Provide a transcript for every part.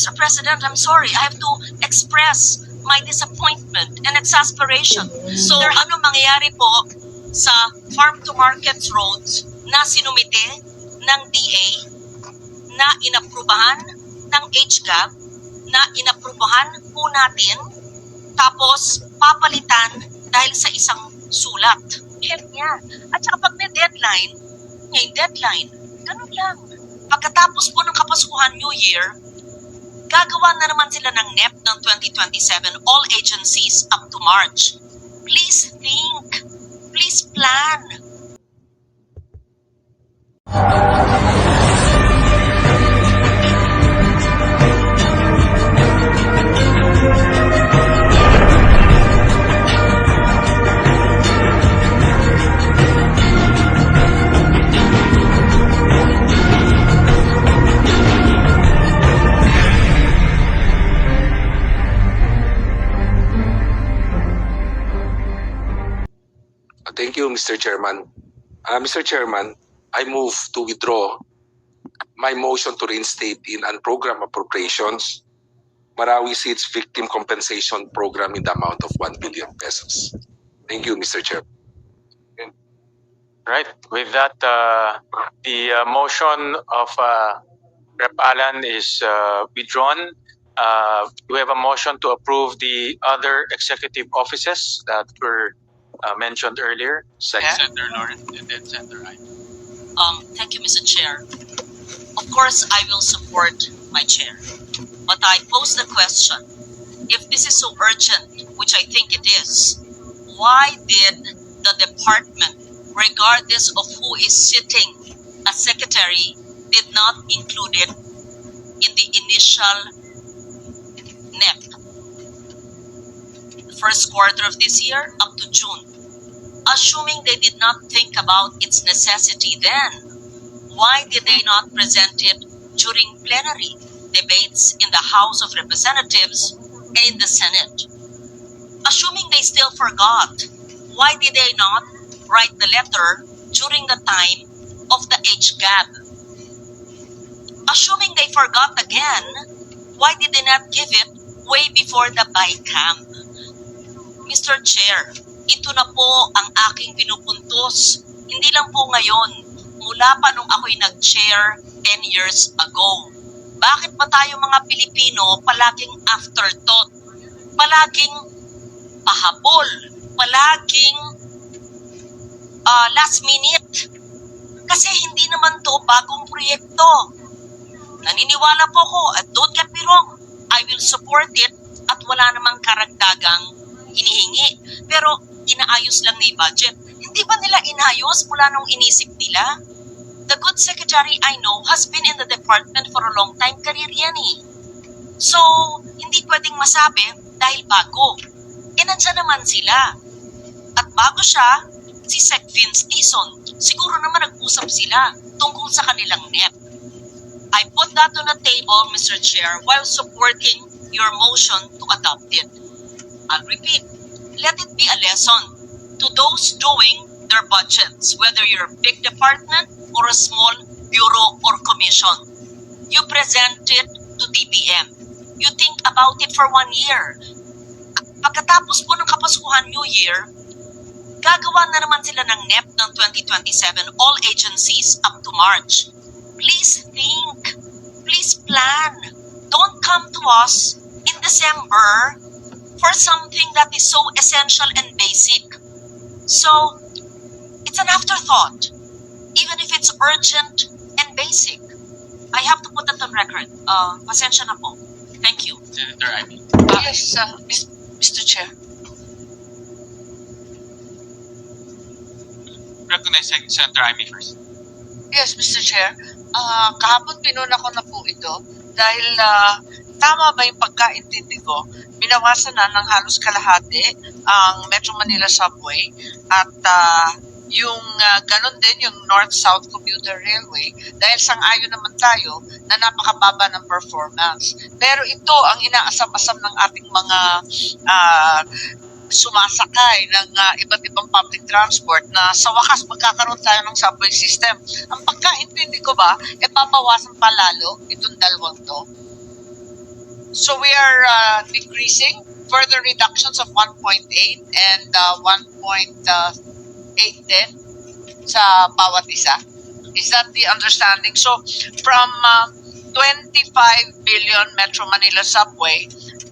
Mr. President, I'm sorry. I have to express my disappointment and exasperation. So, ano mangyayari po sa farm to market roads na sinumite ng DA, na inaprubahan ng HGAB, na inaprubahan po natin, tapos papalitan dahil sa isang sulat. Heck niya. At saka pag may deadline, ganun lang. Pagkatapos po ng Kapaskuhan New Year, gagawa na naman sila ng NEP ng 2027, all agencies up to March. Please think. Please plan. Thank you, Mr. Chairman. Mr. Chairman, I move to withdraw my motion to reinstate in unprogrammed appropriations Marawi Seeds Victim Compensation Program in the amount of 1 billion pesos. Thank you, Mr. Chair. Right. With that, the motion of Rep. Alan is withdrawn. We have a motion to approve the other executive offices that were mentioned earlier. Senator Lawrence and then Senator Ivy. Thank you, Mr. Chair. Of course, I will support my chair. But I pose the question, if this is so urgent, which I think it is, why did the department, regardless of who is sitting as secretary, did not include it in the initial NEP? The first quarter of this year up to June. Assuming they did not think about its necessity then, why did they not present it during plenary debates in the House of Representatives and in the Senate? Assuming they still forgot, why did they not write the letter during the time of the HGAB? Assuming they forgot again, why did they not give it way before the BICAM? Mr. Chair, ito na po ang aking pinupuntos. Hindi lang po ngayon, mula pa nung ako'y nag-chair 10 years ago. Bakit ba tayo mga Pilipino palaging afterthought? Palaging pahabol? Palaging last minute? Kasi hindi naman to bagong proyekto. Naniniwala po ko, at don't get me wrong, I will support it at wala namang karagdagang hinihingi. Pero inaayos lang ni budget. Hindi ba nila inayos mula nung inisip nila? The good secretary I know has been in the department for a long time, career yan eh. So, hindi pwedeng masabi dahil bago. E nandyan naman sila. At bago siya, si Sec Vince Tison. Siguro naman nag-usap sila tungkol sa kanilang NEP. I put that on the table, Mr. Chair, while supporting your motion to adopt it. I'll repeat, let it be a lesson to those doing their budgets, whether you're a big department or a small bureau or commission. You present it to DBM. You think about it for 1 year. Pagkatapos po ng Kapaskuhan New Year, gagawa na naman sila ng NEP ng 2027, all agencies up to March. Please think. Please plan. Don't come to us in December for something that is so essential and basic. So, it's an afterthought, even if it's urgent and basic. I have to put that on record. Pasensya na po. Thank you. Senator Ivy. Yes, Mr. Chair. Recognize Senator Ivy first. Yes, Mr. Chair. Kahapon pinuna ko na po ito dahil tama ba yung pagkaintindi ko, binawasan na ng halos kalahati ang Metro Manila Subway at yung ganon din yung North-South Commuter Railway dahil sang-ayon naman tayo na napakababa ng performance. Pero ito ang inaasam-asam ng ating mga sumasakay ng iba't ibang public transport na sa wakas magkakaroon tayo ng subway system. Ang pagkaintindi ko ba, papawasan pa lalo itong dalawang to? So we are decreasing further reductions of 1.8 and 1.8 din sa bawat isa. Is that the understanding? So from 25 billion Metro Manila Subway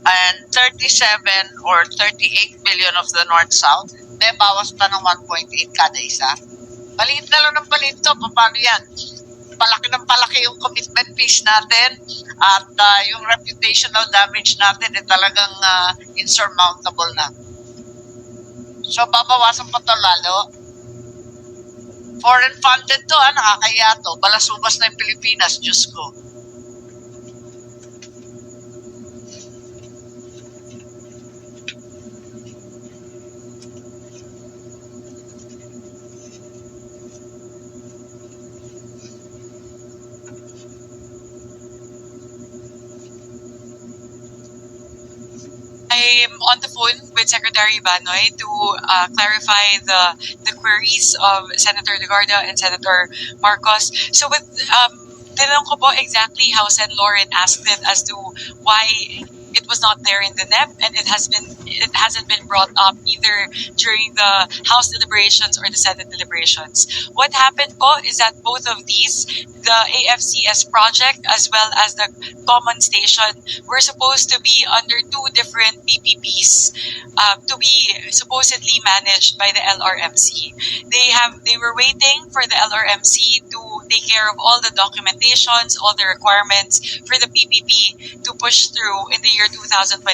and 37 or 38 billion of the North-South, may bawas pa ng 1.8 kada isa. Maliit na lang ng maliit to. Paano yan? Palaki ng palaki yung commitment fees natin at yung reputational damage natin talagang insurmountable na. So babawasan pa to lalo. Foreign funded to, nakakaya to. Balasubas na yung Pilipinas, Diyos ko. I'm on the phone with Secretary Banoy to clarify the queries of Senator Legarda and Senator Marcos. So with tinanong ko po exactly how Sen. Lauren asked it as to why it was not there in the NEP, and it hasn't been brought up either during the House deliberations or the Senate deliberations. What happened po is that both of these, the AFCS project as well as the common station, were supposed to be under two different PPPs to be supposedly managed by the LRMC. They were waiting for the LRMC to take care of all the documentations, all the requirements for the PPP to push through in the year 2026.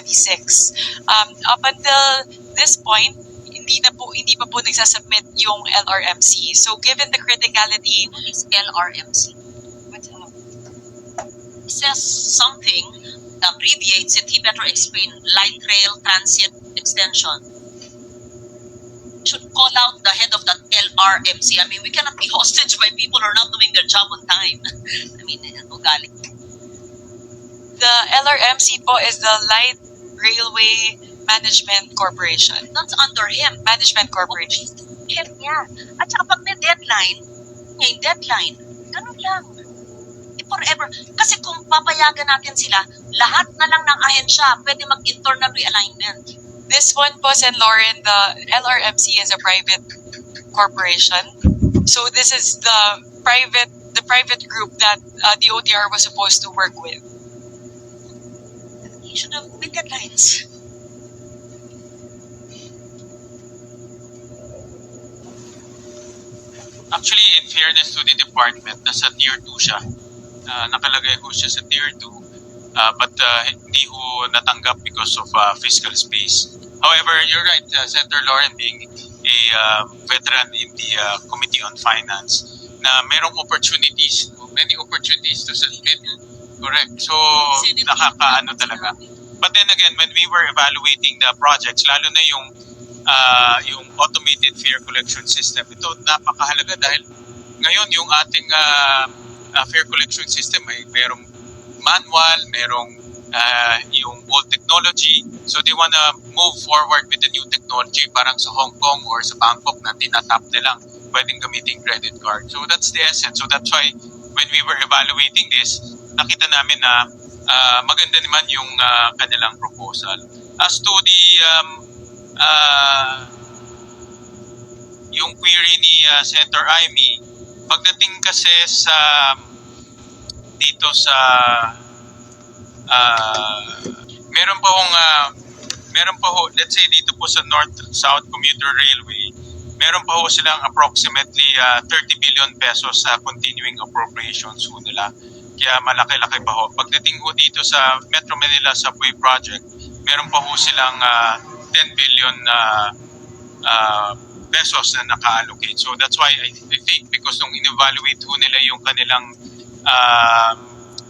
Up until this point, hindi pa po nagsasubmit yung LRMC. So given the criticality, What is LRMC? It says something that abbreviates it. He better explain. Light Rail Transit Extension. Should call out the head of that LRMC. I mean, we cannot be hostage by people who are not doing their job on time. I mean, ugali. the LRMC po is the Light Railway Management Corporation. That's under him. Management Corporation. Head niya. At saka pag may deadline, may deadline. Ganun lang. Forever. Kasi kung papayagan natin sila, lahat na lang ng ahensya pwede mag-internal realignment. This one po, Sen. Lauren, the LRMC is a private corporation. So this is the private group that the OTR was supposed to work with. You should have made deadlines. Actually, in fairness to the department, nasa tier 2 siya. Nakalagay ho siya sa tier 2, but hindi ho natanggap because of fiscal space. However, you're right, Senator Lauren, being a veteran in the Committee on Finance, na merong opportunities, many opportunities to submit. Correct. So, nakakaano talaga. But then again, when we were evaluating the projects, lalo na yung automated fare collection system, ito napakahalaga dahil ngayon yung ating fare collection system ay merong manual, merong yung old technology. So they wanna move forward with the new technology, parang sa Hong Kong or sa Bangkok na tinatap nilang pwedeng gamitin credit card. So that's the essence. So that's why when we were evaluating this, nakita namin na maganda naman yung kanilang proposal. As to the yung query ni Senator Amy, pagdating kasi sa dito sa meron pa ho, let's say dito po sa North-South Commuter Railway, meron pa ho silang approximately 30 billion pesos sa continuing appropriations ho nila. Kaya malaki-laki pa ho. Pagdating ho dito sa Metro Manila Subway Project, meron pa ho silang 10 billion pesos na naka-allocate. So that's why I think because nung in-evaluate ho nila yung kanilang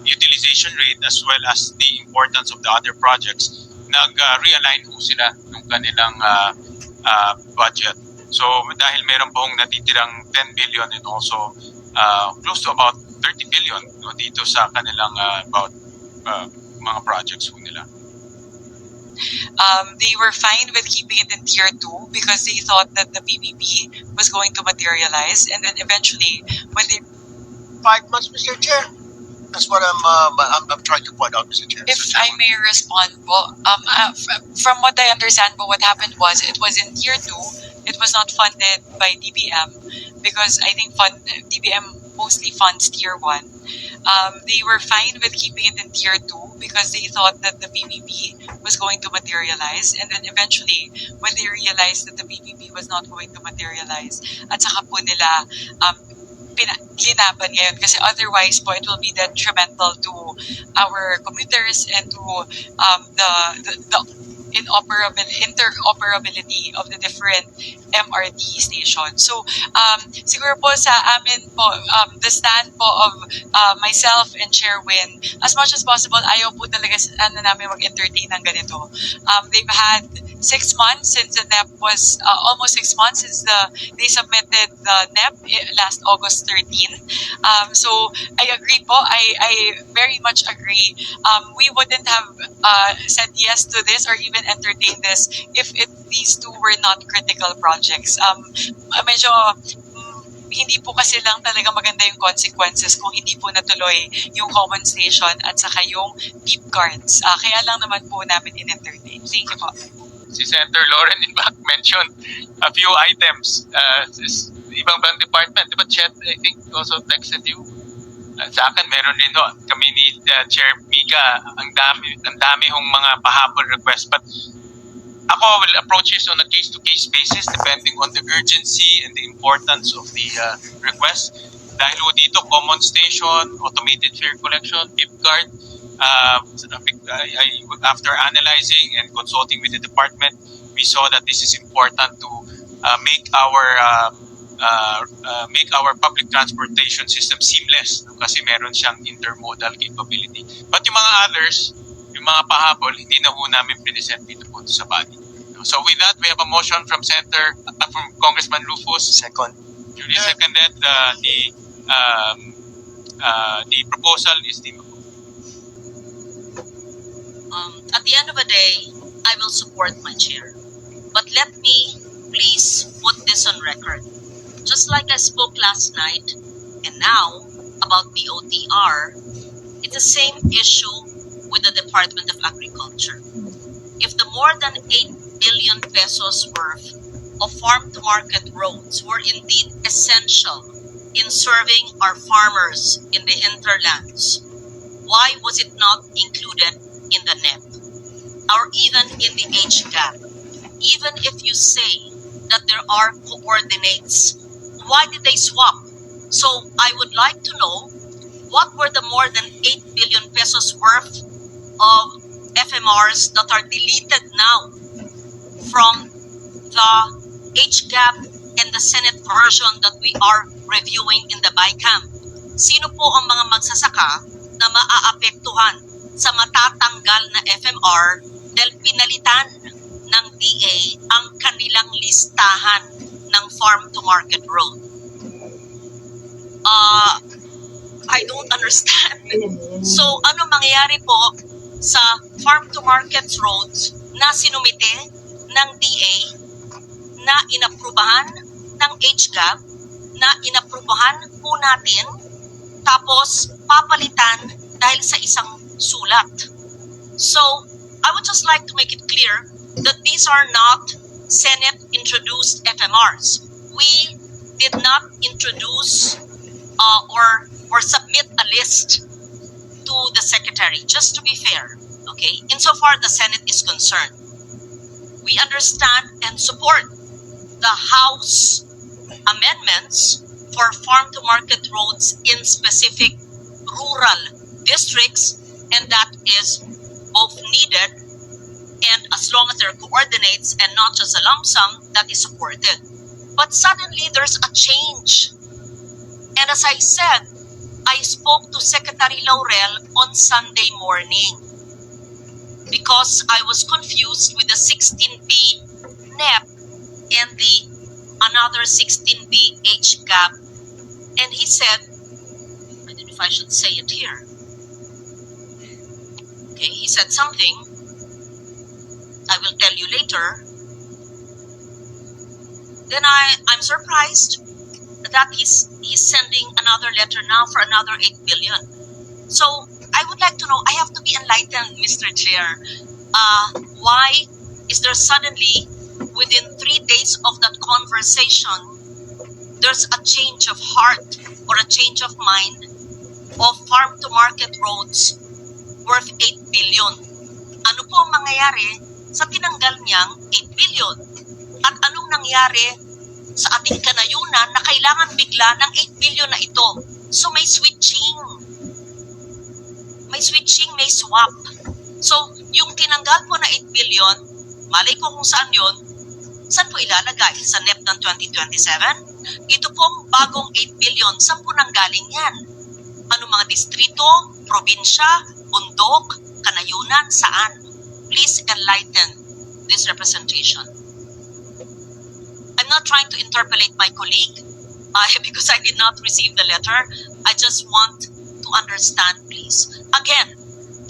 utilization rate as well as the importance of the other projects, nag-realign ho sila ng kanilang budget. So dahil meron pa hong natitirang 10 billion and also close to about 30 billion dito sa kanilang about mga projects ho nila. They were fine with keeping it in tier 2 because they thought that the PPP was going to materialize, and then eventually when they 5 months, Mr. Chair. That's what I'm trying to point out, Mr. Chair. If I may respond po, from what I understand po, what happened was it was in tier 2. It was not funded by DBM because I think DBM mostly funds tier 1. They were fine with keeping it in tier 2 because they thought that the PPP was going to materialize, and then eventually when they realized that the PPP was not going to materialize, at saka po nila linaban ngayon kasi otherwise po it will be detrimental to our commuters and to the interoperability of the different MRT stations. So siguro po sa amin po, the stand po of myself and Chair Win, as much as possible ayaw po talaga namin mag-entertain ng ganito. They've had 6 months since the NEP was almost 6 months since they submitted the NEP last August 13. So I agree po. I very much agree. We wouldn't have said yes to this or even entertain this if these two were not critical projects. Medyo hindi po kasi lang talaga maganda yung consequences kung hindi po natuloy yung common station at saka yung beep cards. Kaya lang naman po namin in-entertain. Thank you po. Si Senator Lauren in fact mentioned a few items. Ibang department, di ba, Chet, I think also texted you. Sa akin, meron rin ho. Kami ni Chair Mika, ang dami hong mga pahabol request. But ako will approach this on a case-to-case basis depending on the urgency and the importance of the request. Dahil ho dito, common station, automated fare collection, beep card. After analyzing and consulting with the department, we saw that this is important to make our public transportation system seamless, no? Kasi meron siyang intermodal capability. But yung mga others, yung mga pahabol, hindi na ho namin present dito po sa body. So with that, we have a motion from from Congressman Rufus. Second. Duly seconded. The proposal is the At the end of the day, I will support my chair. But let me please put this on record. Just like I spoke last night, and now about the OTR, it's the same issue with the Department of Agriculture. If the more than 8 billion pesos worth of farm-to-market roads were indeed essential in serving our farmers in the hinterlands, why was it not included in the NEP or even in the HGAP? Even if you say that there are coordinates, why did they swap? So I would like to know what were the more than 8 billion pesos worth of FMRs that are deleted now from the HGAP and the Senate version that we are reviewing in the BICAM. Sino po ang mga magsasaka na maaapektuhan sa matatanggal na FMR dahil pinalitan ng DA ang kanilang listahan ng farm-to-market road? I don't understand. So, ano mangyayari po sa farm-to-market roads na sinumite ng DA, na inaprubahan ng HGAP, na inaprubahan po natin, tapos papalitan dahil sa isang sulat. So, I would just like to make it clear that these are not Senate-introduced FMRs. We did not introduce or submit a list to the Secretary, just to be fair. Okay, insofar the Senate is concerned, we understand and support the House amendments for farm-to-market roads in specific rural districts, and that is both needed, and as long as there are coordinates and not just a lump sum, that is supported. But suddenly there's a change. And as I said, I spoke to Secretary Laurel on Sunday morning because I was confused with the 16B NEP and the another 16B HGAP. And he said, I don't know if I should say it here. Okay, he said something. I will tell you later. Then I'm surprised that he's sending another letter now for another 8 billion. So I would like to know, I have to be enlightened, Mr. Chair. Why is there suddenly, within 3 days of that conversation, there's a change of heart or a change of mind of farm-to-market roads worth 8 billion? Ano po ang mangyayari sa tinanggal niyang 8 billion? At anong nangyari sa ating kanayunan na kailangan bigla ng 8 billion na ito? So may switching. May switching, may swap. So, yung tinanggal po na 8 billion, malay ko kung saan yun, saan po ilalagay? Sa NEP ng 2027? Ito pong bagong 8 billion, saan po nanggaling yan? Ano mga distrito, probinsya, bundok, kanayunan, saan? Please enlighten this representation. I'm not trying to interpolate my colleague because I did not receive the letter. I just want to understand, please. Again,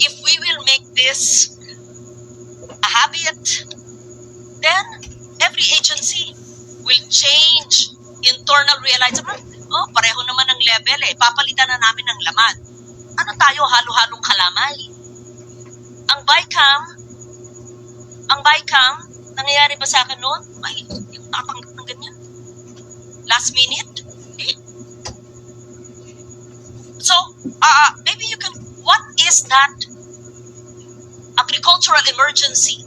if we will make this a habit, then every agency will change internal realization. Oh, pareho naman ang level eh. Papalitan na namin ng laman. Ano tayo, halo-halong kalamay? Ang BICAM, nangyayari ba sa akin noon? Ay, yung tatanggap ng ganyan. Last minute? Eh. So, maybe you can, what is that agricultural emergency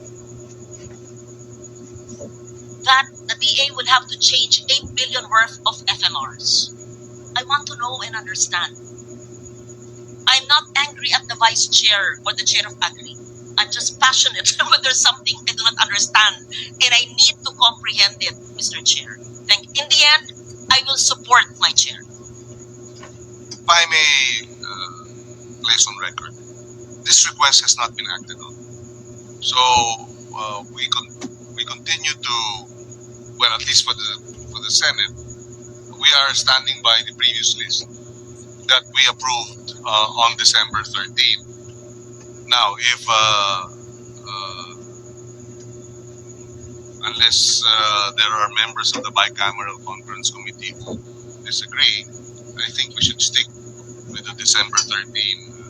that the DA will have to change 8 billion worth of FMRs? I want to know and understand. I'm not angry at the vice chair or the chair of Agri. I'm just passionate when there's something I do not understand and I need to comprehend it, Mr. Chair. In the end, I will support my chair. If I may place on record, this request has not been acted on. So we continue to, well, at least for the Senate, we are standing by the previous list that we approved on December 13. Now, if unless there are members of the bicameral conference committee who disagree, I think we should stick with the December 13.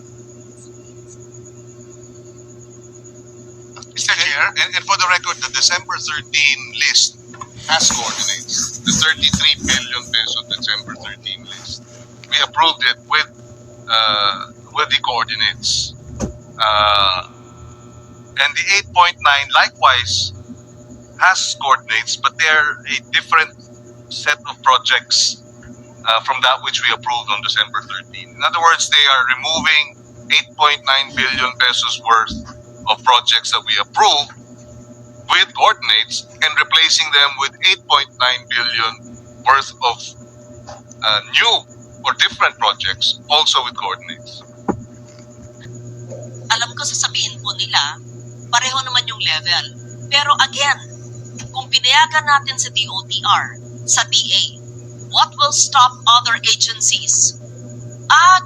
Mr. Chair, and for the record, the December 13 list has coordinates. The 33 billion peso December 13 list. We approved it with the coordinates. And the 8.9 likewise has coordinates, but they're a different set of projects from that which we approved on December 13. In other words, they are removing 8.9 billion pesos worth of projects that we approved with coordinates and replacing them with 8.9 billion worth of new or different projects also with coordinates. Alam ko sasabihin po nila, pareho naman yung level. Pero again, kung pinayagan natin sa DOTR, sa DA, what will stop other agencies?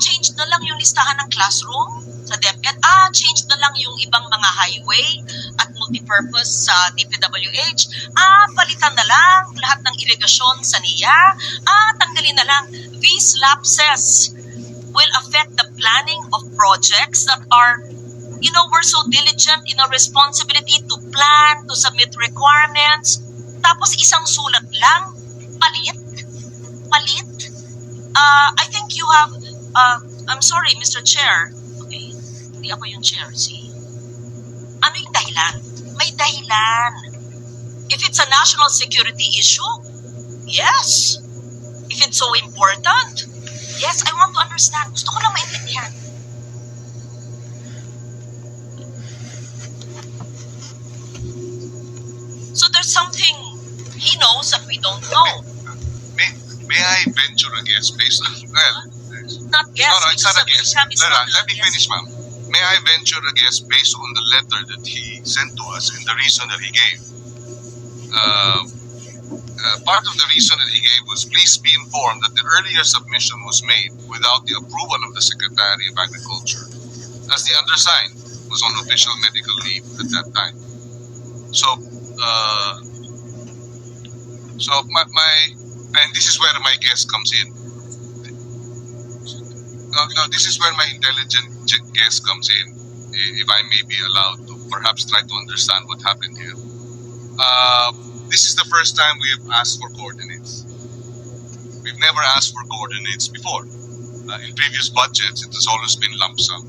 Change na lang yung listahan ng classroom sa DepEd. Change na lang yung ibang mga highway at multipurpose sa DPWH. Palitan na lang lahat ng irigasyon sa NIA. Tanggalin na lang. These lapses will affect the planning of projects that are, we're so diligent in our responsibility to plan, to submit requirements. Tapos isang sulat lang, palit. I think you have, I'm sorry, Mr. Chair. Okay, hindi ako yung chair. Ano yung dahilan? May dahilan. If it's a national security issue, yes. If it's so important, yes, I want to understand. Gusto ko lang maintindihan. So there's something he knows that we don't know. May I venture a guess based on, well, Not guess. no, it's not a guess. Let me Yes. finish, ma'am. May I venture a guess based on the letter that he sent to us and the reason that he gave? Part of the reason that he gave was, please be informed that the earlier submission was made without the approval of the Secretary of Agriculture, as the undersigned was on official medical leave at that time. So and this is where my guess comes in. Now, this is where my intelligent guess comes in, if I may be allowed to perhaps try to understand what happened here. This is the first time we have asked for coordinates. We've never asked for coordinates before. In previous budgets, it has always been lump sum.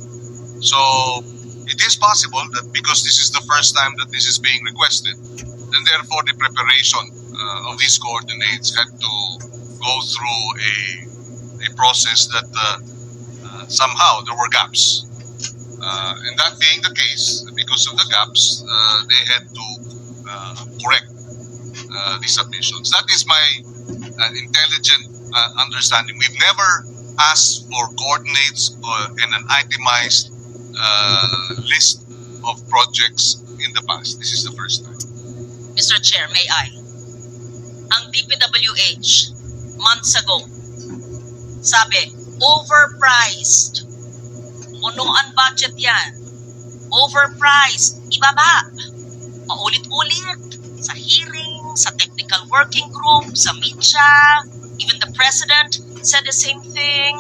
So it is possible that because this is the first time that this is being requested, then therefore the preparation of these coordinates had to go through a process that somehow there were gaps. And that being the case, because of the gaps, they had to correct the submissions. That is my intelligent understanding. We've never asked for coordinates and an itemized list of projects in the past. This is the first time. Mr. Chair, may I? Ang DPWH, months ago, sabi, overpriced. Punuan budget yan. Overpriced. Ibaba. Paulit-ulit. Sa hearing, sa technical working group, sa media, even the president said the same thing.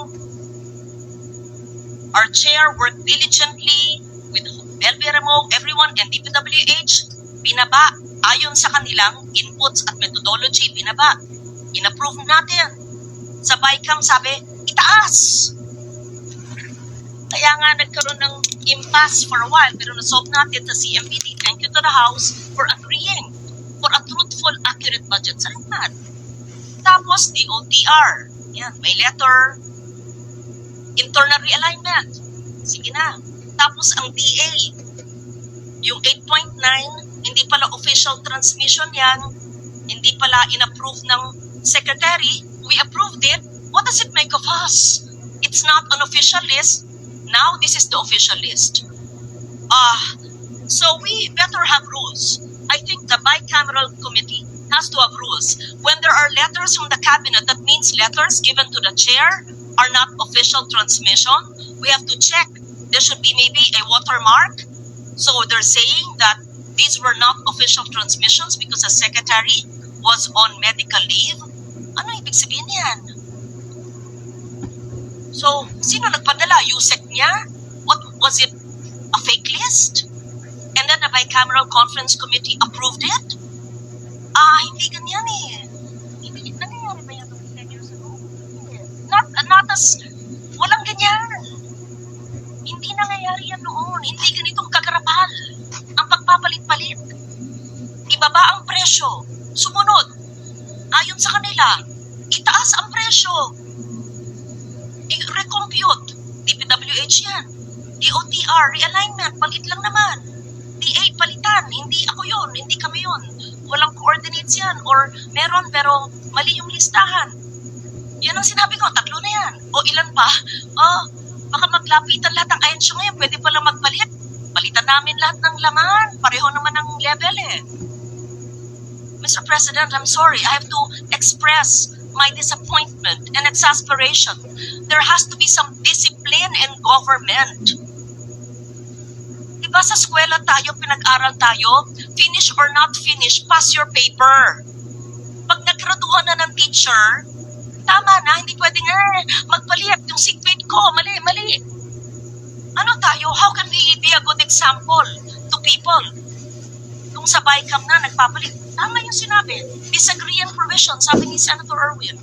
Our chair worked diligently with Belberamo, everyone, and DPWH, binaba. Ayon sa kanilang inputs at methodology, binaba. In-approve natin. Sa BICAM, sabi, itaas. Kaya nga nagkaroon ng impasse for a while, pero nasolve natin sa CMPD. Thank you to the House for agreeing for a truthful, accurate budget sa lahat. Tapos, DOTR. Yan, may letter. Internal realignment. Sige na. Tapos, ang DA. Yung 8.9, hindi pala official transmission yan. Hindi pala in-approve ng secretary. We approved it. What does it make of us? It's not an official list. Now, this is the official list. So we better have rules. I think the bicameral committee has to have rules. When there are letters from the cabinet, that means letters given to the chair are not official transmission. We have to check. There should be maybe a watermark. So they're saying that these were not official transmissions because the secretary was on medical leave. Ano ibig sabihin yan? So, sino nagpadala? USEC niya? What was it? A fake list? And then the bicameral conference committee approved it? Hindi ganyan eh. Hindi, nangyayari ba yan 10 years ago? Not as, walang ganyan. Hindi nangyayari yan noon. Hindi ganitong kagarapal. Ang pagpapalit-palit. Ibaba ang presyo. Sumunod. Ayon sa kanila, itaas ang presyo. I-recompute. DPWH yan. DOTR, realignment, palit lang naman. DA, palitan. Hindi ako yun. Hindi kami yun. Walang coordinates yan. Or meron pero mali yung listahan. Yan ang sinabi ko. 3 na yan. O ilan pa? Baka maglapitan lahat ng ahensyo ngayon. Pwede pala magpalit. Palitan namin lahat ng laman. Pareho naman ang level eh. Mr. President, I'm sorry. I have to express my disappointment and exasperation. There has to be some discipline in government. Diba sa eskwela tayo, pinag-aral tayo, finish or not finish, pass your paper. Pag naggraduhan na ng teacher, tama na, hindi pwedeng magpalit yung seatmate ko, mali. Ano tayo? How can we be a good example to people? Kung sa BICAM na nagpapalit, tama yung sinabi. Disagreeing provision, sabi ni Senator Erwin.